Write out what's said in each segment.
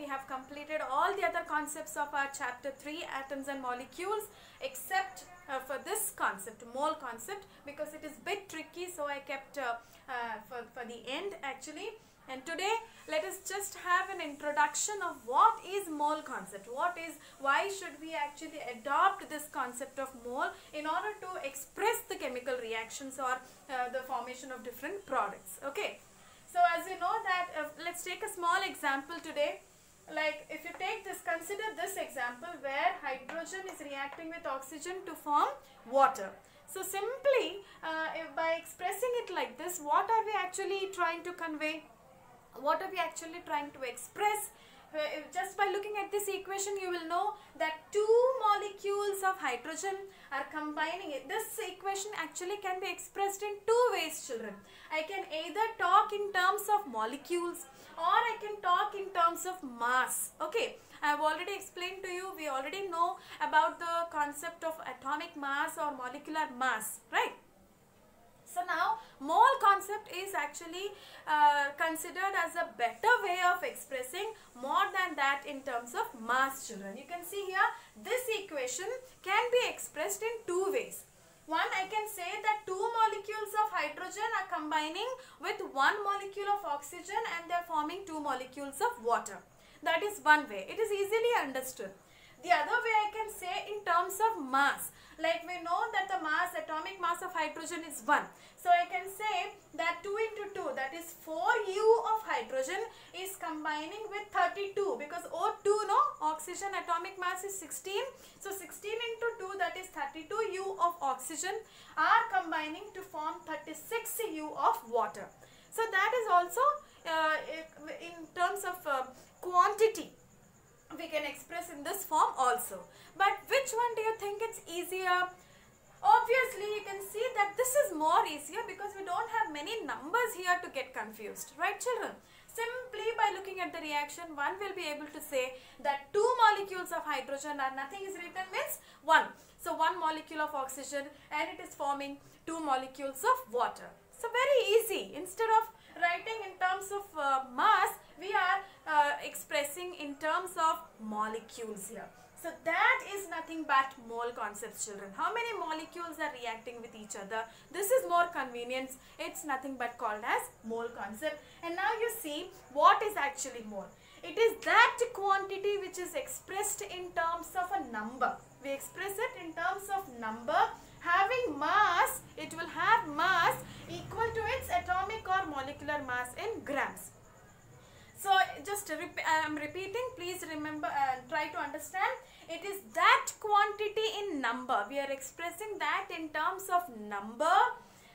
have completed all the other concepts of our chapter 3, atoms and molecules, except for this concept, mole concept, because it is bit tricky, so I kept for the end actually. And today let us just have an introduction of what is mole concept, why should we actually adopt this concept of mole in order to express the chemical reactions or the formation of different products. Okay, so as you know that let's take a small example today. Like if you take this, consider this example where hydrogen is reacting with oxygen to form water. So simply by expressing it like this, what are we actually trying to convey? What are we actually trying to express? Just by looking at this equation, you will know that two molecules of hydrogen are combining it. This equation actually can be expressed in two ways, children. I can either talk in terms of molecules or I can talk in terms of mass. Okay, I have already explained to you, we already know about the concept of atomic mass or molecular mass, right? So now mole concept is actually considered as a better way of expressing more than that in terms of mass, children. You can see here this equation can be expressed in two ways. One, I can say that two molecules of hydrogen are combining with one molecule of oxygen and they are forming two molecules of water. That is one way. It is easily understood. The other way I can say in terms of mass. Like we know that the mass, atomic mass of hydrogen is 1. So I can say that 2 into 2, that is 4U of hydrogen is combining with 32, because O2, no, oxygen atomic mass is 16. So 16 into 2, that is 32U of oxygen are combining to form 36U of water. So that is also in terms of quantity. We can express in this form also. But which one do you think it's easier? Obviously, you can see that this is more easier because we don't have many numbers here to get confused. Right, children? Simply by looking at the reaction, one will be able to say that two molecules of hydrogen are nothing is written means 1. So, one molecule of oxygen and it is forming two molecules of water. So, very easy. Instead of writing in terms of mass, we are expressing in terms of molecules here. So that is nothing but mole concepts, children. How many molecules are reacting with each other? This is more convenience. It's nothing but called as mole concept. And now you see what is actually mole. It is that quantity which is expressed in terms of a number. We express it in terms of number. Having mass, it will have mass equal to its atomic or molecular mass in grams. So just I am repeating, please remember, try to understand. It is that quantity in number. We are expressing that in terms of number,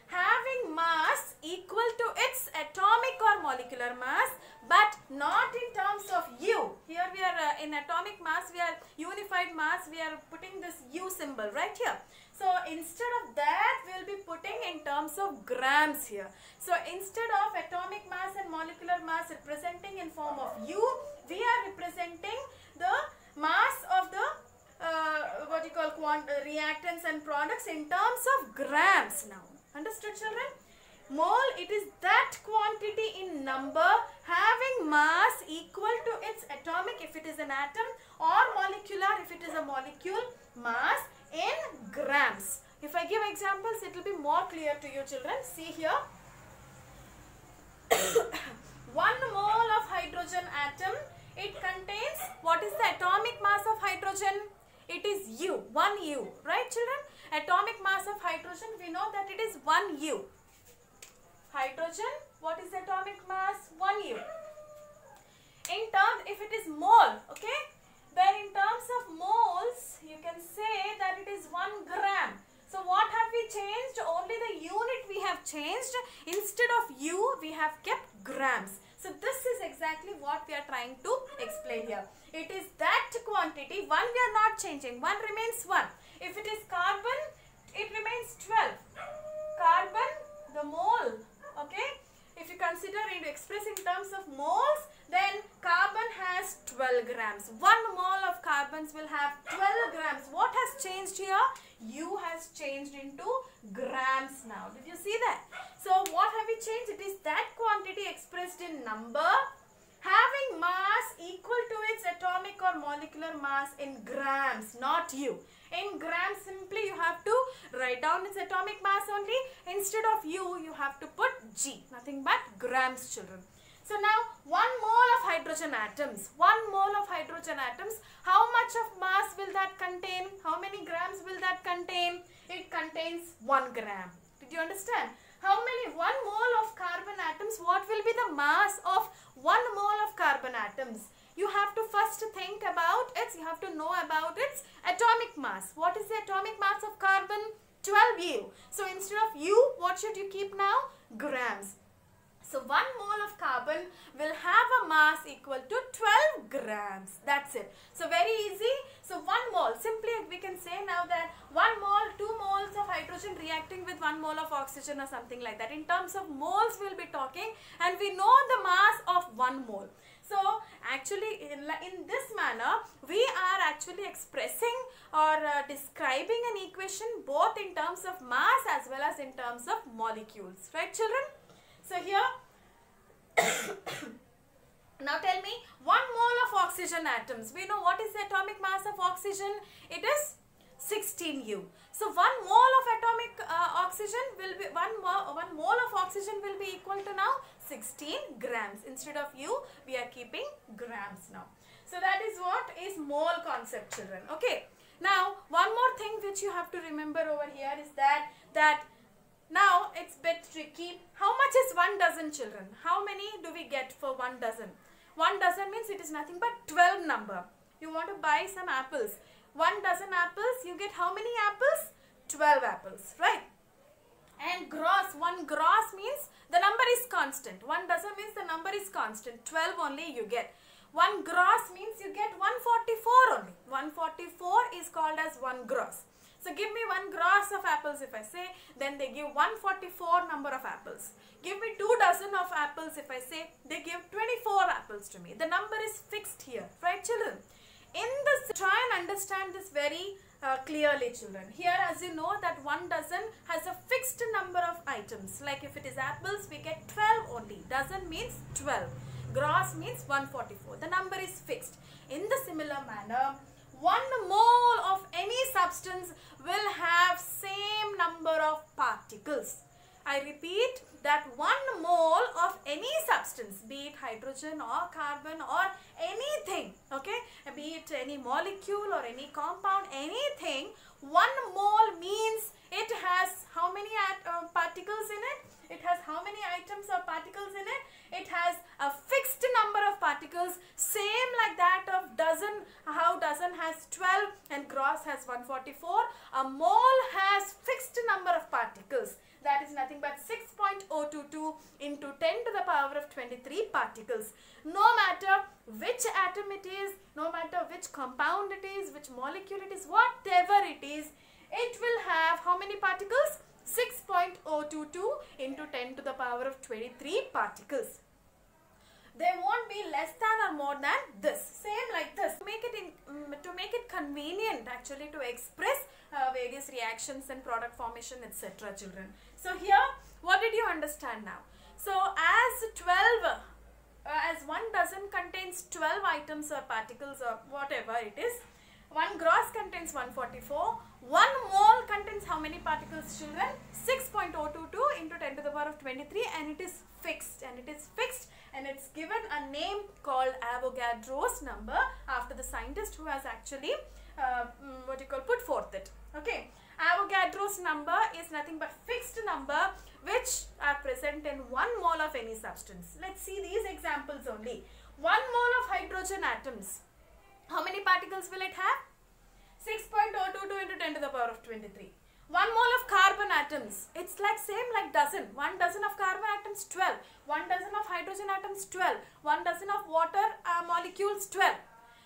having mass equal to its atomic or molecular mass, but not in terms of U. Here we are in atomic mass, we are unified mass, we are putting this U symbol right here. So instead of that, we will be putting in terms of grams here. So instead of atomic mass and molecular mass representing in form of U, we are representing the mass of the what you call reactants and products in terms of grams now. Understood, children? Mole, it is that quantity in number having mass equal to its atomic if it is an atom or molecular if it is a molecule mass in grams. If I give examples, it will be more clear to you, children. See here. 1 mole of hydrogen atom, it contains, what is the atomic mass of hydrogen? It is U, 1 U, right, children? Atomic mass of hydrogen, we know that it is 1 U. Hydrogen, what is atomic mass? 1 U. In terms, if it is mole, okay, then in terms of moles, you can say that it is 1 gram. So what have we changed? Only the unit we have changed. Instead of U, we have kept grams. So this is exactly what we are trying to explain here. It is that quantity. 1 we are not changing. 1 remains 1. If it is carbon, it remains 12. Carbon, the mole, okay. If you consider it expressed in terms of moles, then carbon has 12 grams. 1 mole of carbons will have 12 grams. What has changed here? U has changed into grams now. Did you see that? So what have we changed? It is that quantity expressed in number having mass equal to your molecular mass in grams, not U. In grams, simply you have to write down its atomic mass only. Instead of U, you have to put G. Nothing but grams, children. So now 1 mole of hydrogen atoms. 1 mole of hydrogen atoms. How much of mass will that contain? How many grams will that contain? It contains 1 gram. Did you understand? How many? 1 mole of carbon atoms. What will be the mass of 1 mole of carbon atoms? You have to first think about it. You have to know about its atomic mass. What is the atomic mass of carbon? 12U. So instead of U, what should you keep now? Grams. So 1 mole of carbon will have a mass equal to 12 grams. That's it. So very easy. So 1 mole, simply we can say now that 1 mole, 2 moles of hydrogen reacting with 1 mole of oxygen or something like that. In terms of moles we'll be talking, and we know the mass of 1 mole. So actually in this manner we are actually expressing or describing an equation both in terms of mass as well as in terms of molecules. Right, children? So here, now tell me, 1 mole of oxygen atoms. We know what is the atomic mass of oxygen? It is 16U. So 1 mole of atomic oxygen will be, 1 mole of oxygen will be equal to now 16 grams. Instead of U, we are keeping grams now. So that is what is mole concept, children. Okay. Now, one more thing which you have to remember over here is that now it's a bit tricky. How much is 1 dozen, children? How many do we get for 1 dozen? 1 dozen means it is nothing but 12 number. You want to buy some apples. 1 dozen apples, you get how many apples? 12 apples, right? And gross, 1 gross means the number is constant. 1 dozen means the number is constant. 12 only you get. 1 gross means you get 144 only. 144 is called as 1 gross. So give me 1 gross of apples if I say, then they give 144 number of apples. Give me 2 dozen of apples if I say, they give 24 apples to me. The number is fixed here, right, children? In this, try and understand this very clearly, children. Here, as you know that 1 dozen has a fixed number of items. Like if it is apples, we get 12 only. Dozen means 12. Gross means 144. The number is fixed. In the similar manner, 1 mole of any substance will have same number of particles. I repeat that 1 mole of any substance, be it hydrogen or carbon or anything, okay, be it any molecule or any compound, anything, 1 mole means it has how many particles in it? It has how many items or particles in it? It has a fixed number of particles, same like that of dozen, how dozen has 12 and gross has 144. A mole has fixed number of particles. That is nothing but 6.022 into 10 to the power of 23 particles. No matter which atom it is, no matter which compound it is, which molecule it is, whatever it is, it will have how many particles? 6.022 into 10 to the power of 23 particles. There won't be less than or more than this. Same like this. To make it convenient actually to express various reactions and product formation, etc. children. So here, what did you understand now? So as 1 dozen contains 12 items or particles or whatever it is, 1 gross contains 144. 1 mole contains how many particles, children? 6.022 into 10 to the power of 23, and it is fixed. And it is fixed, and it's given a name called Avogadro's number after the scientist who has actually put forth it. Okay, Avogadro's number is nothing but fixed number which are present in 1 mole of any substance. Let's see these examples only. 1 mole of hydrogen atoms. How many particles will it have? 6.022 into 10 to the power of 23. 1 mole of carbon atoms. It's like same like dozen. 1 dozen of carbon atoms, 12. 1 dozen of hydrogen atoms, 12. 1 dozen of water molecules, 12.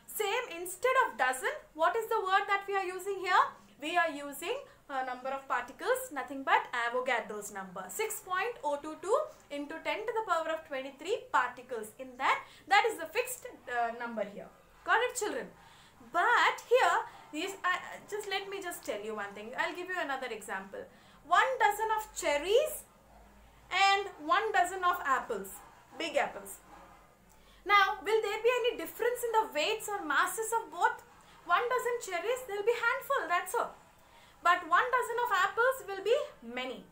Same, instead of dozen, what is the word that we are using here? We are using number of particles, nothing but Avogadro's number. 6.022 into 10 to the power of 23 particles. In that is the fixed number here. Got it, children? But here, just let me just tell you one thing. I'll give you another example. 1 dozen of cherries and 1 dozen of apples, big apples. Now, will there be any difference in the weights or masses of both? 1 dozen cherries, there will be handful, that's all. But 1 dozen of apples will be many.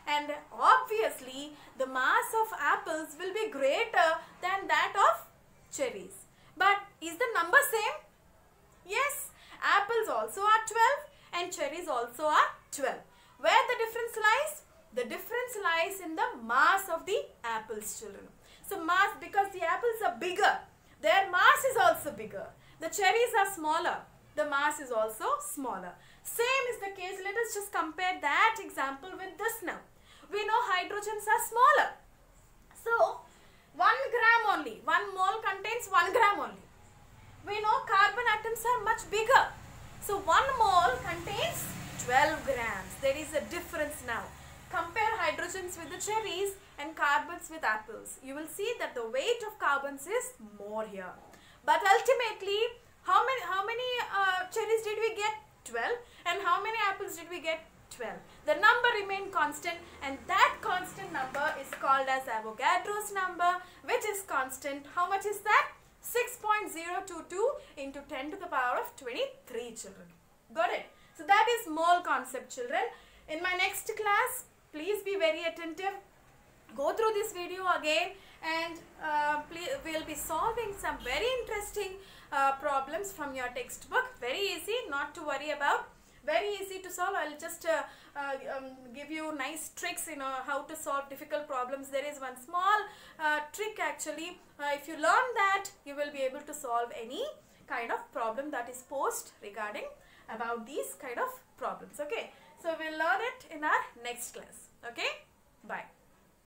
And obviously, the mass of apples will be greater than that of cherries. But is the number same? Yes, apples also are 12 and cherries also are 12. Where the difference lies? The difference lies in the mass of the apples, children. So mass, because the apples are bigger, their mass is also bigger. The cherries are smaller, the mass is also smaller. Same is the case. Let us just compare that example with this now. We know hydrogens are smaller. So 1 gram only, 1 mole contains 1 gram only. We know carbon atoms are much bigger. So 1 mole contains 12 grams. There is a difference now. Compare hydrogens with the cherries and carbons with apples. You will see that the weight of carbons is more here. But ultimately, how many cherries did we get? 12. And how many apples did we get? 12. The number remained constant, and that constant number is called as Avogadro's number, which is constant. How much is that? 6.022 into 10 to the power of 23, children. Got it? So that is mole concept, children. In my next class, please be very attentive. Go through this video again, and we'll be solving some very interesting problems from your textbook. Very easy, not to worry about. Very easy to solve. I'll just give you nice tricks, how to solve difficult problems. There is one small trick actually. If you learn that, you will be able to solve any kind of problem that is posed regarding about these kind of problems. Okay. So we'll learn it in our next class. Okay. Bye.